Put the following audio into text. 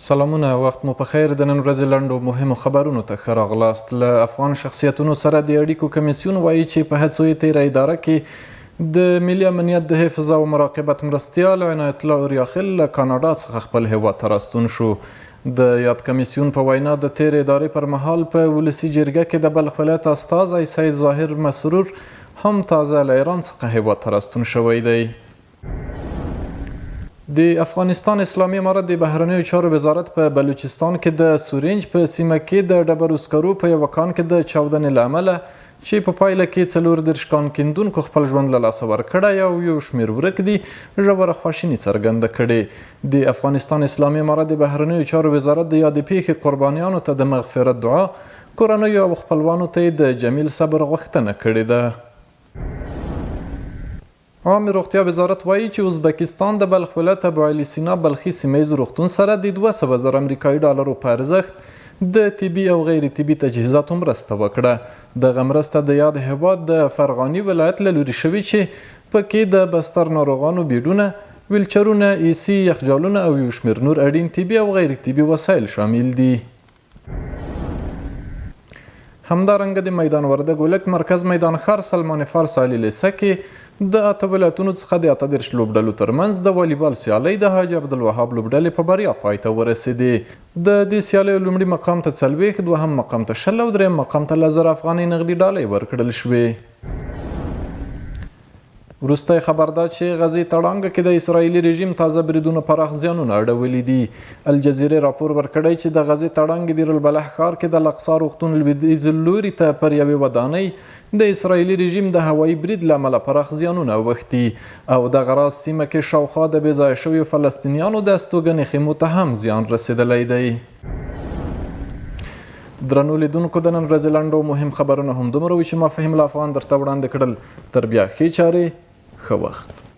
سلامونه، وخت مو په خیر. د نن ورځې لنډو مهمو خبرونو ته ښه راغلاست. له افغان شخصیتونو سره د اړیکو کمیسیون وایي چې په هڅو یې تیره اداره کې د ملي امنیت د حفظ او مراقبت مرستیال عنایت الله اوریاخیل له کاناډا څخه خپل هیواد ته راستون شو. د یاد کمیسیون په وینا د تیرې ادارې پر مهال په ولسي جرګه کې د بلخ ولایت استازی سید ظاهر مسرور هم تازه له ایران څخه هیواد ته راستون شوی دی. د افغانستان اسلامي امارت د بهرنیو چارو وزارت په بلوچستان کې د سورینج په سیمه کې د ډبرو سکرو په یوه کان کې د چاودنې له امله چې په پایله کې 34 کان کیندونکو خپل ژوند له لاسه ورکړی او یو شمېر ورک دي، ژوره خواشیني څرګنده کړې. د افغانستان اسلامي امارت د بهرنیو چارو وزارت د یادې پیښې قربانیانو ته د مغفرت دعا، کورنیو او خپلوانو ته د جمیل صبر غوښتنه کړې ده. عامې روغتیا وزارت وایي چې ازبکستان د بلخ ولایت ابو علي سینا بلخي سیمهیز روغتون سره د 200,000 امریکایي ډالرو په ارزښت د طبي او غیر طبي تجهیزاتو مرسته وکړه. دغه مرسته د یاد هیواد د فرغاني ولایت له لوري شوې چې پکې د بستر ناروغانو بیډونه، ویلچرونه، ایسي، یخجالونه او یو شمېر نور اړین طبي او غیر طبي وسایل شامل دي. همدارنګه د میدان وردګ ولایت مرکز میدان ښار سلمان فارس علي لیسه کې د 8 ولایتونو څخه د 38 لوبډلو ترمنځ د والیبال سیالۍ د حاجي عبدالوهاب لوبډلې په بریا پای ته ورسېدې. د دې سیالیو لومړي مقام ته 40، دوهم مقام ته 60 او دریم مقام ته 1000 افغانۍ نغدي ډالۍ ورکړل شوې. وروستی خبر دا چې غزې تړانګه کې د اسرائیلي رژیم تازه بریدونو پراخ زیانونه اړولي دي. الجزیرې راپور ورکړی چې د غزې تړانګې د دیرالبلح ښار کې د الاقصی روغتون لویدیځ لوري ته پر یوې ودانۍ د اسرائیلي رژیم د هوایي برید له امله پراخ زیانونه اوښتي او دغه راز سیمه کې شاوخوا د بې ځایه شویو فلسطینیانو د استوګنې خیمو ته هم زیان رسېدلی دی. درنو لیدونکو، د نن ورځې لنډو مهم خبرونه همدومره وو چې ما فهیم الله افغان درته وړاندې کړل. تر بیا ښې چارې، ښه وخت.